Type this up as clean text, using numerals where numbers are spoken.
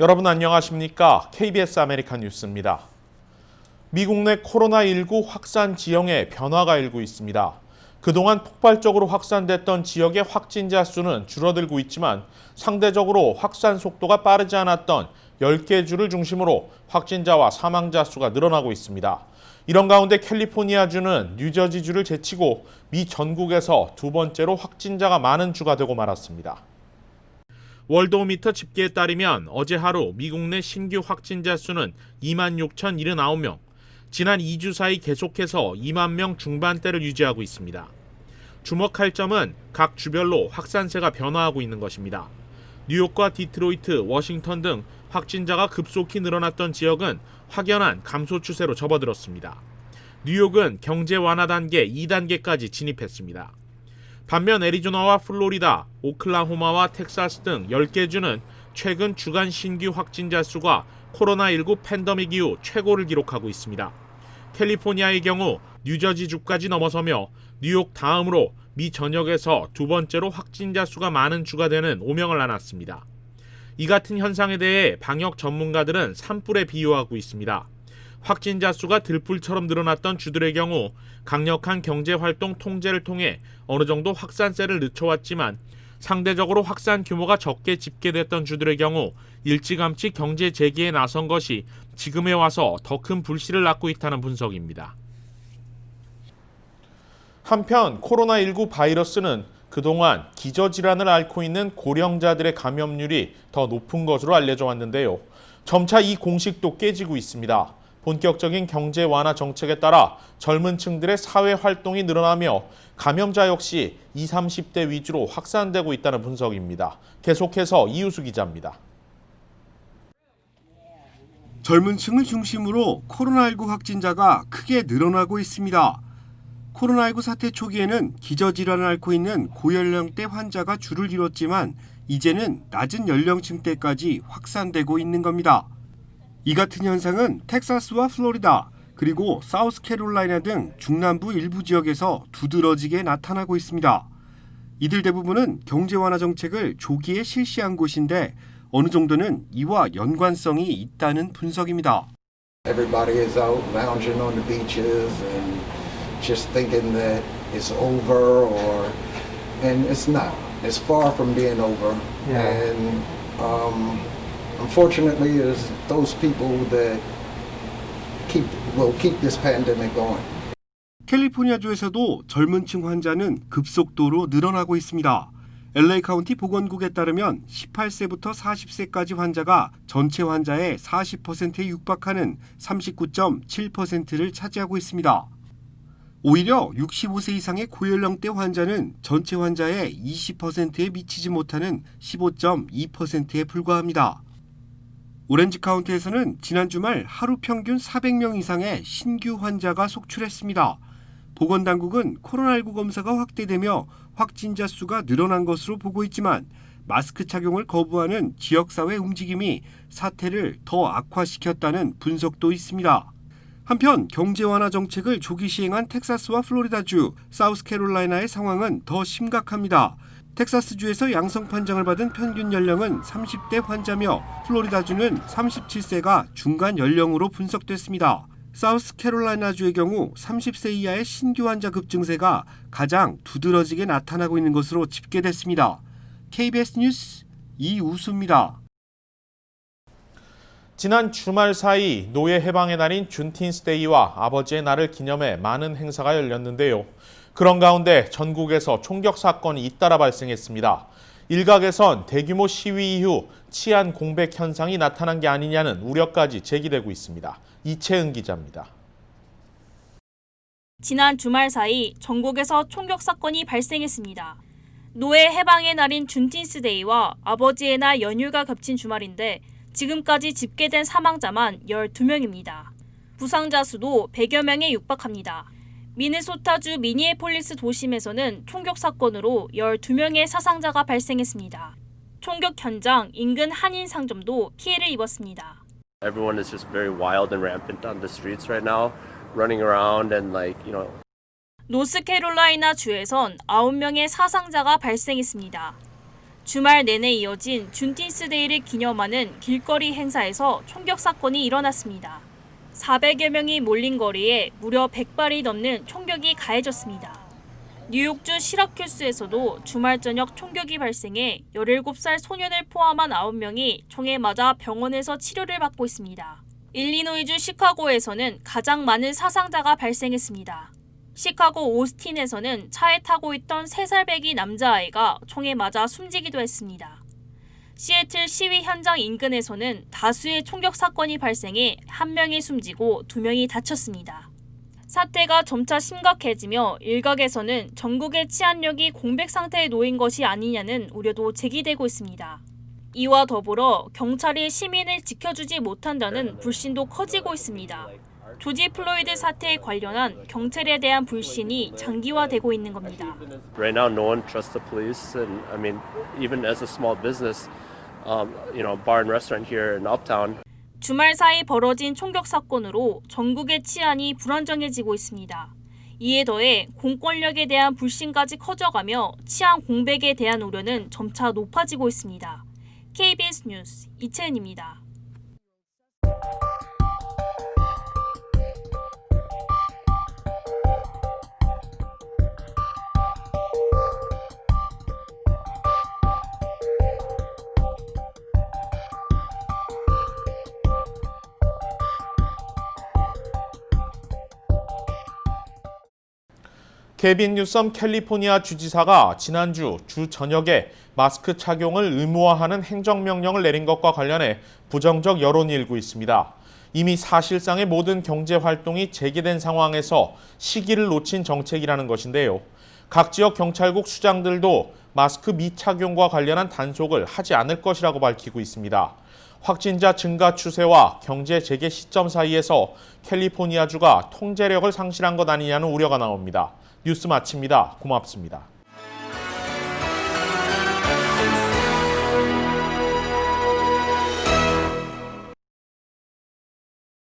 여러분 안녕하십니까? KBS 아메리칸 뉴스입니다. 미국 내 코로나19 확산 지형에 변화가 일고 있습니다. 그동안 폭발적으로 확산됐던 지역의 확진자 수는 줄어들고 있지만 상대적으로 확산 속도가 빠르지 않았던 10개 주를 중심으로 확진자와 사망자 수가 늘어나고 있습니다. 이런 가운데 캘리포니아주는 뉴저지주를 제치고 미 전국에서 두 번째로 확진자가 많은 주가 되고 말았습니다. 월드오미터 집계에 따르면 어제 하루 미국 내 신규 확진자 수는 26,079명, 지난 2주 사이 계속해서 2만 명 중반대를 유지하고 있습니다. 주목할 점은 각 주별로 확산세가 변화하고 있는 것입니다. 뉴욕과 디트로이트, 워싱턴 등 확진자가 급속히 늘어났던 지역은 확연한 감소 추세로 접어들었습니다. 뉴욕은 경제 완화 단계 2단계까지 진입했습니다. 반면 애리조나와 플로리다, 오클라호마와 텍사스 등 10개 주는 최근 주간 신규 확진자 수가 코로나19 팬데믹 이후 최고를 기록하고 있습니다. 캘리포니아의 경우 뉴저지주까지 넘어서며 뉴욕 다음으로 미 전역에서 두 번째로 확진자 수가 많은 주가 되는 오명을 안았습니다. 이 같은 현상에 대해 방역 전문가들은 산불에 비유하고 있습니다. 확진자 수가 들불처럼 늘어났던 주들의 경우 강력한 경제활동 통제를 통해 어느 정도 확산세를 늦춰왔지만 상대적으로 확산 규모가 적게 집계됐던 주들의 경우 일찌감치 경제 재개에 나선 것이 지금에 와서 더 큰 불씨를 낳고 있다는 분석입니다. 한편 코로나19 바이러스는 그동안 기저질환을 앓고 있는 고령자들의 감염률이 더 높은 것으로 알려져 왔는데요. 점차 이 공식도 깨지고 있습니다. 본격적인 경제 완화 정책에 따라 젊은 층들의 사회 활동이 늘어나며 감염자 역시 20, 30대 위주로 확산되고 있다는 분석입니다. 계속해서 이우수 기자입니다. 젊은 층을 중심으로 코로나19 확진자가 크게 늘어나고 있습니다. 코로나19 사태 초기에는 기저질환을 앓고 있는 고연령대 환자가 주를 이뤘지만 이제는 낮은 연령층대까지 확산되고 있는 겁니다. 이 같은 현상은 텍사스와 플로리다, 그리고 사우스캐롤라이나 등 중남부 일부 지역에서 두드러지게 나타나고 있습니다. 이들 대부분은 경제 완화 정책을 조기에 실시한 곳인데 어느 정도는 이와 연관성이 있다는 분석입니다. Everybody is out lounging on the beaches and just thinking that it's over and it's not. It's far from being over. Yeah. And unfortunately, it's those people that will keep this pandemic going. 캘리포니아주에서도 젊은 층 환자는 급속도로 늘어나고 있습니다. LA 카운티 보건국에 따르면 18세부터 40세까지 환자가 전체 환자의 40%에 육박하는 39.7%를 차지하고 있습니다. 오히려 65세 이상의 고연령대 환자는 전체 환자의 20%에 미치지 못하는 15.2%에 불과합니다. 오렌지 카운티에서는 지난 주말 하루 평균 400명 이상의 신규 환자가 속출했습니다. 보건당국은 코로나19 검사가 확대되며 확진자 수가 늘어난 것으로 보고 있지만 마스크 착용을 거부하는 지역사회 움직임이 사태를 더 악화시켰다는 분석도 있습니다. 한편 경제 완화 정책을 조기 시행한 텍사스와 플로리다주, 사우스캐롤라이나의 상황은 더 심각합니다. 텍사스주에서 양성 판정을 받은 평균 연령은 30대 환자며 플로리다주는 37세가 중간 연령으로 분석됐습니다. 사우스캐롤라이나주의 경우 30세 이하의 신규 환자 급증세가 가장 두드러지게 나타나고 있는 것으로 집계됐습니다. KBS 뉴스 이우수입니다. 지난 주말 사이 노예 해방의 날인 준틴스데이와 아버지의 날을 기념해 많은 행사가 열렸는데요. 그런 가운데 전국에서 총격 사건이 잇따라 발생했습니다. 일각에선 대규모 시위 이후 치안 공백 현상이 나타난 게 아니냐는 우려까지 제기되고 있습니다. 이채은 기자입니다. 지난 주말 사이 전국에서 총격 사건이 발생했습니다. 노예 해방의 날인 준틴스데이와 아버지의 날 연휴가 겹친 주말인데 지금까지 집계된 사망자만 12명입니다. 부상자 수도 100여 명에 육박합니다. 미네소타주 미니애폴리스 도심에서는 총격 사건으로 12명의 사상자가 발생했습니다. 총격 현장 인근 한인 상점도 피해를 입었습니다. Everyone is just very wild and rampant on the streets right now, running around and 노스캐롤라이나 주에선 9명의 사상자가 발생했습니다. 주말 내내 이어진 준틴스데이를 기념하는 길거리 행사에서 총격 사건이 일어났습니다. 400여 명이 몰린 거리에 무려 100발이 넘는 총격이 가해졌습니다. 뉴욕주 시라큐스에서도 주말 저녁 총격이 발생해 17살 소년을 포함한 9명이 총에 맞아 병원에서 치료를 받고 있습니다. 일리노이주 시카고에서는 가장 많은 사상자가 발생했습니다. 시카고 오스틴에서는 차에 타고 있던 3살 배기 남자아이가 총에 맞아 숨지기도 했습니다. 시애틀 시위 현장 인근에서는 다수의 총격 사건이 발생해 1명이 숨지고 2명이 다쳤습니다. 사태가 점차 심각해지며 일각에서는 전국의 치안력이 공백 상태에 놓인 것이 아니냐는 우려도 제기되고 있습니다. 이와 더불어 경찰이 시민을 지켜주지 못한다는 불신도 커지고 있습니다. 조지 플로이드 사태에 관련한 경찰에 대한 불신이 장기화되고 있는 겁니다. Right now, no one trusts the police, and I mean, even as a small business, bar and restaurant here in Uptown. 주말 사이 벌어진 총격 사건으로 전국의 치안이 불안정해지고 있습니다. 이에 더해 공권력에 대한 불신까지 커져가며 치안 공백에 대한 우려는 점차 높아지고 있습니다. KBS 뉴스 이채은입니다. 케빈 뉴섬 캘리포니아 주지사가 지난주 주 저녁에 마스크 착용을 의무화하는 행정명령을 내린 것과 관련해 부정적 여론이 일고 있습니다. 이미 사실상의 모든 경제활동이 재개된 상황에서 시기를 놓친 정책이라는 것인데요. 각 지역 경찰국 수장들도 마스크 미착용과 관련한 단속을 하지 않을 것이라고 밝히고 있습니다. 확진자 증가 추세와 경제 재개 시점 사이에서 캘리포니아주가 통제력을 상실한 것 아니냐는 우려가 나옵니다. 뉴스 마칩니다. 고맙습니다.